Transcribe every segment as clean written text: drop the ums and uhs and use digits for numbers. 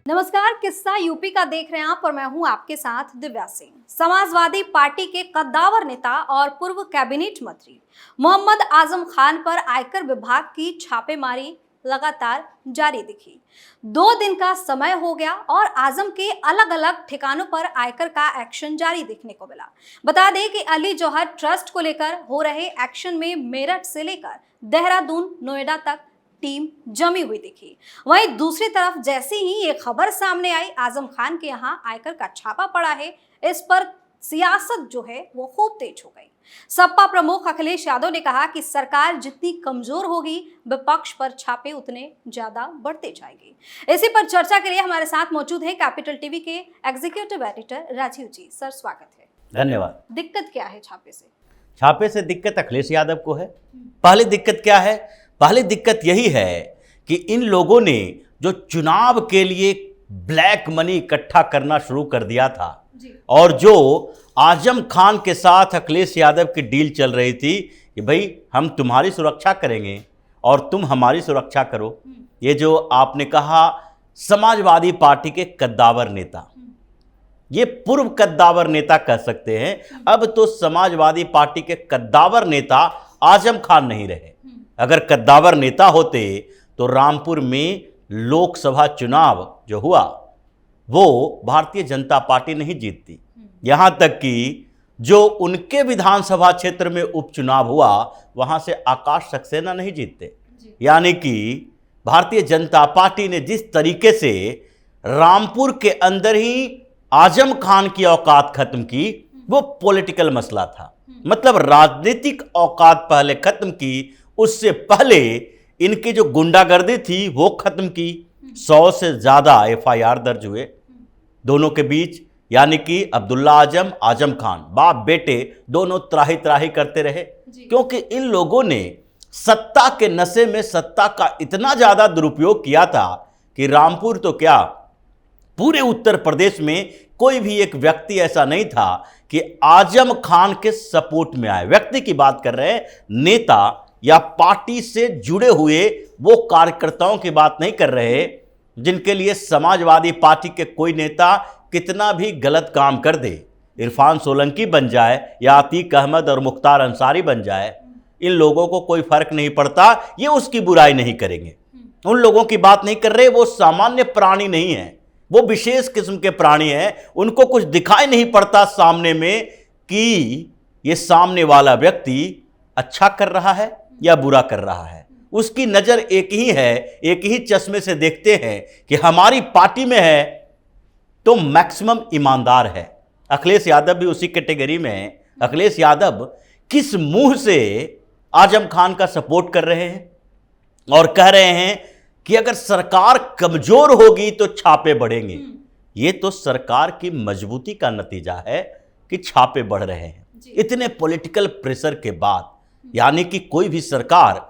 नमस्कार, किस्सा यूपी का देख रहे हैं आप और मैं हूं आपके साथ दिव्या सिंह। समाजवादी पार्टी के कद्दावर नेता और पूर्व कैबिनेट मंत्री मोहम्मद आजम खान पर आयकर विभाग की छापेमारी लगातार जारी दिखी। 2 दिन का समय हो गया और आजम के अलग अलग ठिकानों पर आयकर का एक्शन जारी देखने को मिला। बता दें कि अली जौहर ट्रस्ट को लेकर हो रहे एक्शन में मेरठ से लेकर देहरादून, नोएडा तक टीम जमी हुई दिखी। वहीं दूसरी तरफ जैसे ही ये खबर सामने आई, आजम खान के यहाँ आयकर का छापा पड़ा है, इस पर सियासत जो है वो खूब तेज हो गई। सपा प्रमुख अखिलेश यादव ने कहा कि सरकार जितनी कमजोर होगी, विपक्ष पर छापे उतने ज्यादा बढ़ते जाएंगे। इसी पर चर्चा के लिए हमारे साथ मौजूद है कैपिटल टीवी के एग्जीक्यूटिव एडिटर राजीव जी। सर, स्वागत है। धन्यवाद। दिक्कत क्या है छापे से? छापे से दिक्कत अखिलेश यादव को है। पहली दिक्कत क्या है? पहली दिक्कत यही है कि इन लोगों ने जो चुनाव के लिए ब्लैक मनी इकट्ठा करना शुरू कर दिया था और जो आजम खान के साथ अखिलेश यादव की डील चल रही थी कि भाई हम तुम्हारी सुरक्षा करेंगे और तुम हमारी सुरक्षा करो, ये जो आपने कहा समाजवादी पार्टी के कद्दावर नेता, ये पूर्व कद्दावर नेता कह सकते हैं। अब तो समाजवादी पार्टी के कद्दावर नेता आजम खान नहीं रहे। अगर कद्दावर नेता होते तो रामपुर में लोकसभा चुनाव जो हुआ वो भारतीय जनता पार्टी नहीं जीतती। यहां तक कि जो उनके विधानसभा क्षेत्र में उपचुनाव हुआ वहां से आकाश सक्सेना नहीं जीतते। यानी कि भारतीय जनता पार्टी ने जिस तरीके से रामपुर के अंदर ही आजम खान की औकात खत्म की, वो पॉलिटिकल मसला था। मतलब राजनीतिक औकात पहले खत्म की, उससे पहले इनकी जो गुंडागर्दी थी वो खत्म की। 100 से ज्यादा FIR दर्ज हुए दोनों के बीच, यानी कि अब्दुल्ला आजम, आजम खान, बाप बेटे दोनों त्राही त्राही करते रहे, क्योंकि इन लोगों ने सत्ता के नशे में सत्ता का इतना ज्यादा दुरुपयोग किया था कि रामपुर तो क्या, पूरे उत्तर प्रदेश में कोई भी एक व्यक्ति ऐसा नहीं था कि आजम खान के सपोर्ट में आए। व्यक्ति की बात कर रहे हैं, नेता या पार्टी से जुड़े हुए वो कार्यकर्ताओं की बात नहीं कर रहे जिनके लिए समाजवादी पार्टी के कोई नेता कितना भी गलत काम कर दे, इरफान सोलंकी बन जाए या अतीक अहमद और मुख्तार अंसारी बन जाए, इन लोगों को कोई फर्क नहीं पड़ता, ये उसकी बुराई नहीं करेंगे। उन लोगों की बात नहीं कर रहे। वो सामान्य प्राणी नहीं है, वो विशेष किस्म के प्राणी हैं। उनको कुछ दिखाई नहीं पड़ता सामने में कि ये सामने वाला व्यक्ति अच्छा कर रहा है या बुरा कर रहा है। उसकी नजर एक ही है, एक ही चश्मे से देखते हैं कि हमारी पार्टी में है तो मैक्सिमम ईमानदार है। अखिलेश यादव भी उसी कैटेगरी में है। अखिलेश यादव किस मुंह से आजम खान का सपोर्ट कर रहे हैं और कह रहे हैं कि अगर सरकार कमजोर होगी तो छापे बढ़ेंगे। ये तो सरकार की मजबूती का नतीजा है कि छापे बढ़ रहे हैं। इतने पॉलिटिकल प्रेशर के बाद, यानी कि कोई भी सरकार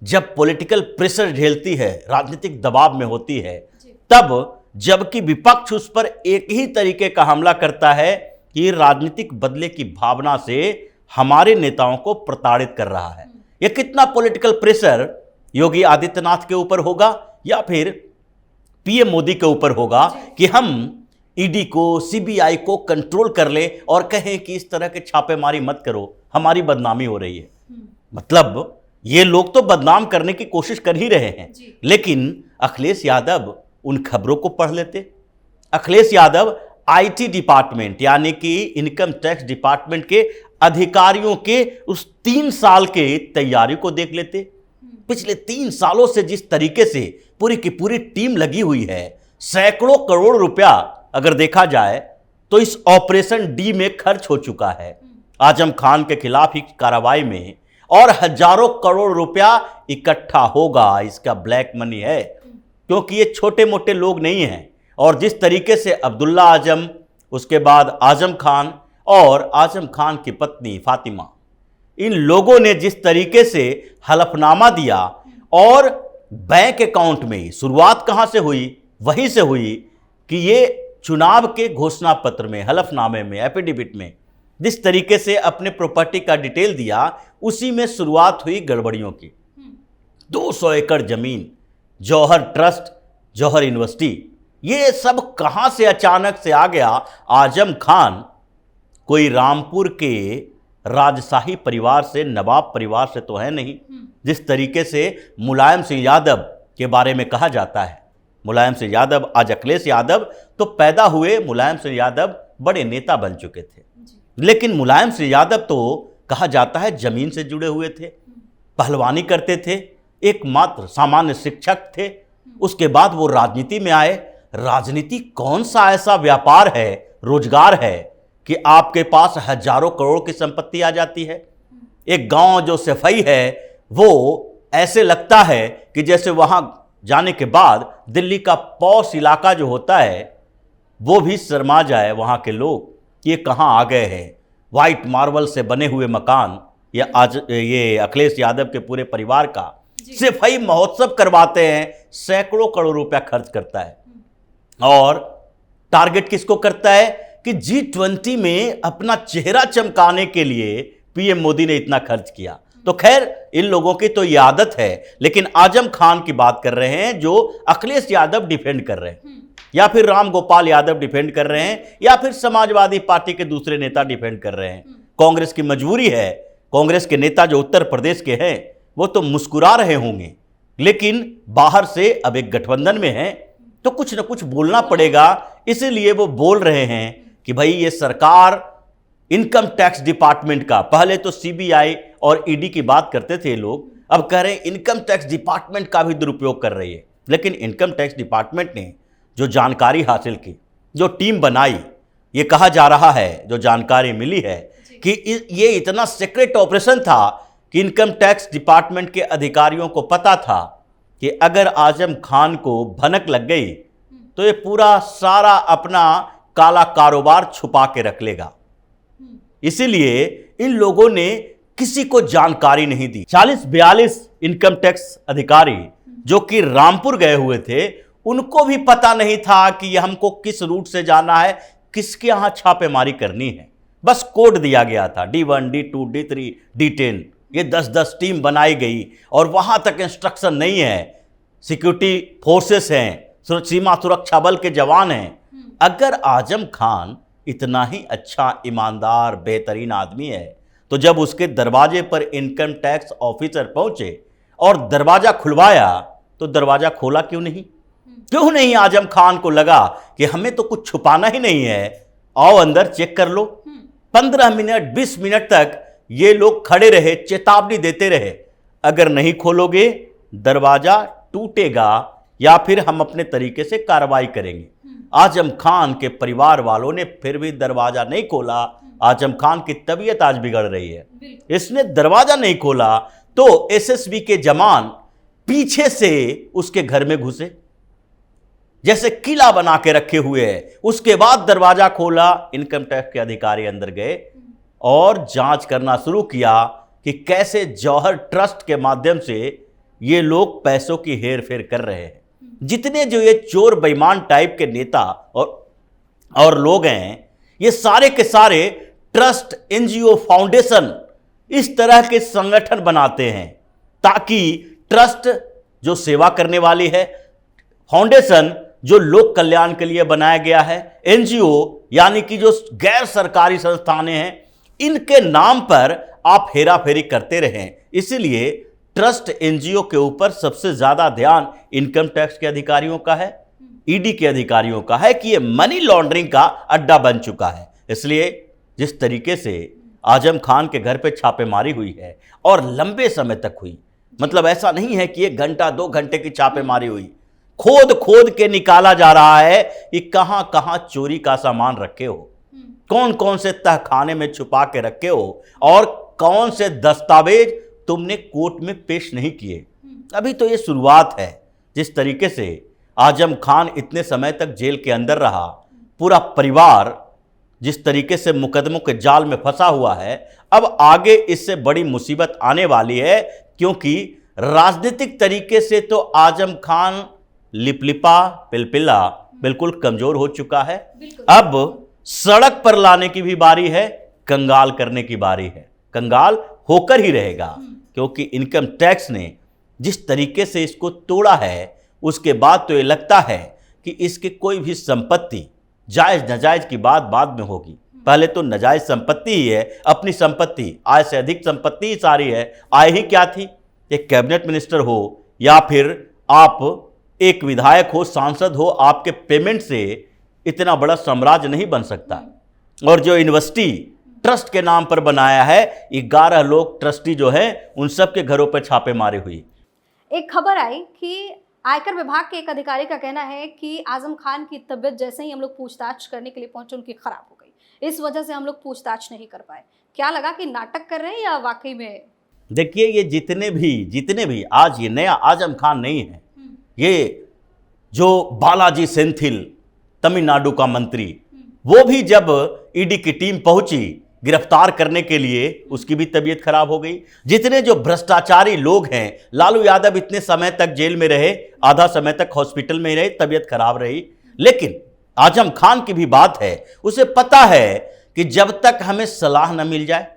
जब पॉलिटिकल प्रेशर झेलती है, राजनीतिक दबाव में होती है, तब जबकि विपक्ष उस पर एक ही तरीके का हमला करता है कि राजनीतिक बदले की भावना से हमारे नेताओं को प्रताड़ित कर रहा है। यह कितना पॉलिटिकल प्रेशर योगी आदित्यनाथ के ऊपर होगा या फिर PM मोदी के ऊपर होगा कि हम ED को, CBI को कंट्रोल कर ले और कहें कि इस तरह के छापेमारी मत करो, हमारी बदनामी हो रही है। मतलब ये लोग तो बदनाम करने की कोशिश कर ही रहे हैं, लेकिन अखिलेश यादव उन खबरों को पढ़ लेते। अखिलेश यादव IT डिपार्टमेंट यानी कि इनकम टैक्स डिपार्टमेंट के अधिकारियों के उस 3 साल के तैयारी को देख लेते। पिछले 3 सालों से जिस तरीके से पूरी की पूरी टीम लगी हुई है, सैकड़ों करोड़ रुपया अगर देखा जाए तो इस ऑपरेशन D में खर्च हो चुका है आजम खान के खिलाफ ही कार्रवाई में, और हजारों करोड़ रुपया इकट्ठा होगा। इसका ब्लैक मनी है, क्योंकि ये छोटे मोटे लोग नहीं हैं। और जिस तरीके से अब्दुल्ला आजम, उसके बाद आजम खान और आजम खान की पत्नी फातिमा, इन लोगों ने जिस तरीके से हलफनामा दिया, और बैंक अकाउंट में शुरुआत कहां से हुई? वहीं से हुई कि ये चुनाव के घोषणा पत्र में, हलफनामे में, एफिडेविट में जिस तरीके से अपने प्रॉपर्टी का डिटेल दिया, उसी में शुरुआत हुई गड़बड़ियों की। 200 एकड़ जमीन, जौहर ट्रस्ट, जौहर यूनिवर्सिटी, ये सब कहां से अचानक से आ गया? आजम खान कोई रामपुर के राजशाही परिवार से, नवाब परिवार से तो है नहीं। जिस तरीके से मुलायम सिंह यादव के बारे में कहा जाता है, मुलायम सिंह यादव, आज अखिलेश यादव तो पैदा हुए, मुलायम सिंह यादव बड़े नेता बन चुके थे, लेकिन मुलायम सिंह यादव तो कहा जाता है जमीन से जुड़े हुए थे, पहलवानी करते थे, एकमात्र सामान्य शिक्षक थे। उसके बाद वो राजनीति में आए। राजनीति कौन सा ऐसा व्यापार है, रोजगार है कि आपके पास हजारों करोड़ की संपत्ति आ जाती है? एक गांव जो सफाई है वो ऐसे लगता है कि जैसे वहां जाने के बाद दिल्ली का पॉश इलाका जो होता है वो भी शर्मा जाए वहां के लोग कि ये कहां आ गए हैं। वाइट मार्बल से बने हुए मकान, ये अखिलेश यादव के पूरे परिवार का सफाई महोत्सव करवाते हैं, सैकड़ों करोड़ रुपया खर्च करता है। और टारगेट किसको करता है कि G20 में अपना चेहरा चमकाने के लिए पीएम मोदी ने इतना खर्च किया। तो खैर इन लोगों की तो ये आदत है, लेकिन आजम खान की बात कर रहे हैं जो अखिलेश यादव डिफेंड कर रहे हैं, या फिर राम गोपाल यादव डिफेंड कर रहे हैं, या फिर समाजवादी पार्टी के दूसरे नेता डिफेंड कर रहे हैं। कांग्रेस की मजबूरी है, कांग्रेस के नेता जो उत्तर प्रदेश के हैं वो तो मुस्कुरा रहे होंगे, लेकिन बाहर से अब एक गठबंधन में है तो कुछ न कुछ बोलना पड़ेगा, इसीलिए वो बोल रहे हैं कि भाई ये सरकार इनकम टैक्स डिपार्टमेंट का, पहले तो सीबीआई और ईडी की बात करते थे लोग, अब कह रहे हैं इनकम टैक्स डिपार्टमेंट का भी दुरुपयोग कर रही है। लेकिन इनकम टैक्स डिपार्टमेंट ने जो जानकारी हासिल की, जो टीम बनाई, ये कहा जा रहा है, जो जानकारी मिली है कि ये इतना सीक्रेट ऑपरेशन था कि इनकम टैक्स डिपार्टमेंट के अधिकारियों को पता था कि अगर आजम खान को भनक लग गई तो ये पूरा सारा अपना काला कारोबार छुपा के रख लेगा। इसीलिए इन लोगों ने किसी को जानकारी नहीं दी। 40-42 इनकम टैक्स अधिकारी जो कि रामपुर गए हुए थे, उनको भी पता नहीं था कि हमको किस रूट से जाना है, किसके यहां छापेमारी करनी है। बस कोड दिया गया था D1, D2, D3, D10, ये 10-10 टीम बनाई गई और वहां तक इंस्ट्रक्शन नहीं है। सिक्योरिटी फोर्सेस हैं, सीमा सुरक्षा बल के जवान हैं। अगर आजम खान इतना ही अच्छा, ईमानदार, बेहतरीन आदमी है तो जब उसके दरवाजे पर इनकम टैक्स ऑफिसर पहुंचे और दरवाजा खुलवाया तो दरवाजा खोला क्यों नहीं? क्यों नहीं आजम खान को लगा कि हमें तो कुछ छुपाना ही नहीं है, आओ अंदर चेक कर लो। 15 मिनट 20 मिनट तक ये लोग खड़े रहे, चेतावनी देते रहे, अगर नहीं खोलोगे दरवाजा टूटेगा या फिर हम अपने तरीके से कार्रवाई करेंगे। आजम खान के परिवार वालों ने फिर भी दरवाजा नहीं खोला। आजम खान की तबीयत आज बिगड़ रही है, इसने दरवाजा नहीं खोला तो एसएसबी के जवान पीछे से उसके घर में घुसे, जैसे किला बना के रखे हुए हैं। उसके बाद दरवाजा खोला, इनकम टैक्स के अधिकारी अंदर गए और जांच करना शुरू किया कि कैसे जौहर ट्रस्ट के माध्यम से ये लोग पैसों की हेर फेर कर रहे हैं। जितने जो ये चोर बेईमान टाइप के नेता और लोग हैं, ये सारे के सारे ट्रस्ट, एनजीओ, फाउंडेशन, इस तरह के संगठन बनाते हैं ताकि ट्रस्ट जो सेवा करने वाली है, फाउंडेशन जो लोक कल्याण के लिए बनाया गया है, एनजीओ यानी कि जो गैर सरकारी संस्थानें हैं, इनके नाम पर आप हेरा फेरी करते रहें। इसीलिए ट्रस्ट, एनजीओ के ऊपर सबसे ज्यादा ध्यान इनकम टैक्स के अधिकारियों का है, ईडी के अधिकारियों का है कि ये मनी लॉन्ड्रिंग का अड्डा बन चुका है। इसलिए जिस तरीके से आजम खान के घर पे छापेमारी हुई है और लंबे समय तक हुई, मतलब ऐसा नहीं है कि 1 घंटा 2 घंटे की छापेमारी हुई, खोद खोद के निकाला जा रहा है कि कहां कहां चोरी का सामान रखे हो, कौन कौन से तहखाने में छुपा के रखे हो और कौन से दस्तावेज तुमने कोर्ट में पेश नहीं किए। अभी तो ये शुरुआत है। जिस तरीके से आजम खान इतने समय तक जेल के अंदर रहा, पूरा परिवार जिस तरीके से मुकदमों के जाल में फंसा हुआ है, अब आगे इससे बड़ी मुसीबत आने वाली है, क्योंकि राजनीतिक तरीके से तो आजम खान लिपलिपा, पिलपिला बिल्कुल कमजोर हो चुका है। अब सड़क पर लाने की भी बारी है, कंगाल करने की बारी है। कंगाल होकर ही रहेगा, क्योंकि इनकम टैक्स ने जिस तरीके से इसको तोड़ा है, उसके बाद तो ये लगता है कि इसकी कोई भी संपत्ति जायज़ नाजायज़ की बात बाद में होगी। पहले तो नाजायज़ संपत्ति ही है, अपनी संपत्ति, आय से अधिक संपत्ति ही सारी है। आय ही क्या थी? एक कैबिनेट मिनिस्टर हो या फिर आप एक विधायक हो, सांसद हो, आपके पेमेंट से इतना बड़ा साम्राज्य नहीं बन सकता। और जो यूनिवर्सिटी ट्रस्ट के नाम पर बनाया है, 11 लोग ट्रस्टी जो हैं उन सब के घरों पर छापेमारी हुई। एक खबर आई कि आयकर विभाग के एक अधिकारी का कहना है कि आजम खान की तबीयत जैसे ही हम लोग पूछताछ करने के लिए पहुंचे उनकी खराब हो गई, इस वजह से हम लोग पूछताछ नहीं कर पाए। क्या लगा कि नाटक कर रहे हैं या वाकई में? देखिए, ये जितने भी आज ये नया आजम खान नहीं है, ये जो बालाजी सेंथिल तमिलनाडु का मंत्री, वो भी जब ईडी की टीम पहुंची गिरफ्तार करने के लिए, उसकी भी तबीयत खराब हो गई। जितने जो भ्रष्टाचारी लोग हैं, लालू यादव इतने समय तक जेल में रहे, आधा समय तक हॉस्पिटल में रहे, तबीयत खराब रही। लेकिन आजम खान की भी बात है, उसे पता है कि जब तक हमें सलाह न मिल जाए,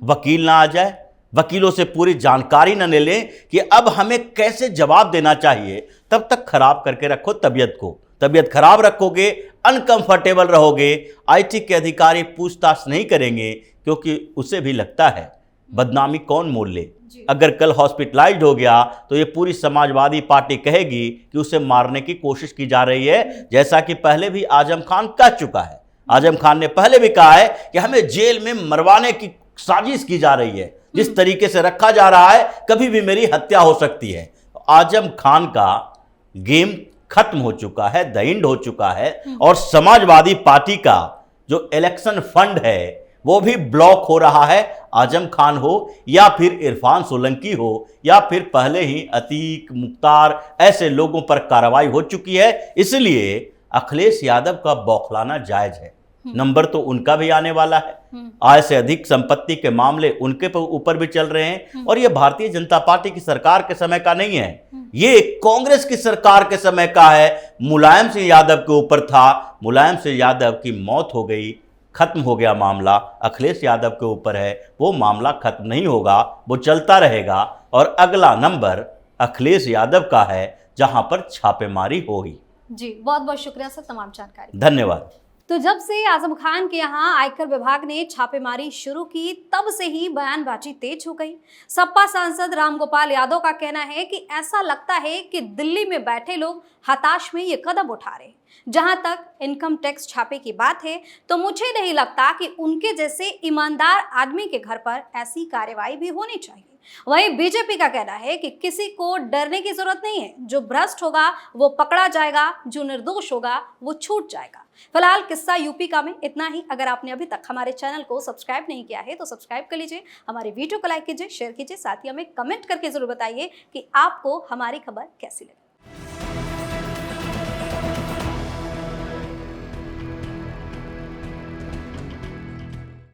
वकील ना आ जाए, वकीलों से पूरी जानकारी न ले लें कि अब हमें कैसे जवाब देना चाहिए, तब तक खराब करके रखो तबीयत को। तबीयत खराब रखोगे, अनकंफर्टेबल रहोगे, आईटी के अधिकारी पूछताछ नहीं करेंगे, क्योंकि उसे भी लगता है बदनामी कौन मोल ले। अगर कल हॉस्पिटलाइज्ड हो गया तो ये पूरी समाजवादी पार्टी कहेगी कि उसे मारने की कोशिश की जा रही है, जैसा कि पहले भी आजम खान कह चुका है। आजम खान ने पहले भी कहा है कि हमें जेल में मरवाने की साजिश की जा रही है, जिस तरीके से रखा जा रहा है कभी भी मेरी हत्या हो सकती है। आजम खान का गेम खत्म हो चुका है, द एंड हो चुका है। और समाजवादी पार्टी का जो इलेक्शन फंड है वो भी ब्लॉक हो रहा है। आजम खान हो या फिर इरफान सोलंकी हो या फिर पहले ही अतीक, मुख्तार, ऐसे लोगों पर कार्रवाई हो चुकी है। इसलिए अखिलेश यादव का बौखलाना जायज है। नंबर तो उनका भी आने वाला है, आय से अधिक संपत्ति के मामले उनके ऊपर भी चल रहे हैं। और ये भारतीय जनता पार्टी की सरकार के समय का नहीं है, ये कांग्रेस की सरकार के समय का है। मुलायम सिंह यादव के ऊपर था, मुलायम सिंह यादव की मौत हो गई, खत्म हो गया मामला। अखिलेश यादव के ऊपर है, वो मामला खत्म नहीं होगा, वो चलता रहेगा। और अगला नंबर अखिलेश यादव का है, जहां पर छापेमारी होगी। जी, बहुत बहुत शुक्रिया सर तमाम जानकारी। धन्यवाद। तो जब से आजम खान के यहाँ आयकर विभाग ने छापेमारी शुरू की, तब से ही बयानबाजी तेज हो गई। सपा सांसद रामगोपाल यादव का कहना है कि ऐसा लगता है कि दिल्ली में बैठे लोग हताश में ये कदम उठा रहे हैं। जहां तक इनकम टैक्स छापे की बात है, तो मुझे नहीं लगता कि उनके जैसे ईमानदार आदमी के घर पर ऐसी कार्रवाई भी होनी चाहिए। वहीं बीजेपी का कहना है कि किसी को डरने की जरूरत नहीं है, जो भ्रष्ट होगा वो पकड़ा जाएगा, जो निर्दोष होगा वो छूट जाएगा। फिलहाल किस्सा यूपी का में इतना ही। अगर आपने अभी तक हमारे चैनल को सब्सक्राइब नहीं किया है तो सब्सक्राइब कर लीजिए, हमारे वीडियो को लाइक कीजिए, शेयर कीजिए, साथ ही हमें कमेंट करके जरूर बताइए कि आपको हमारी खबर कैसी लगी।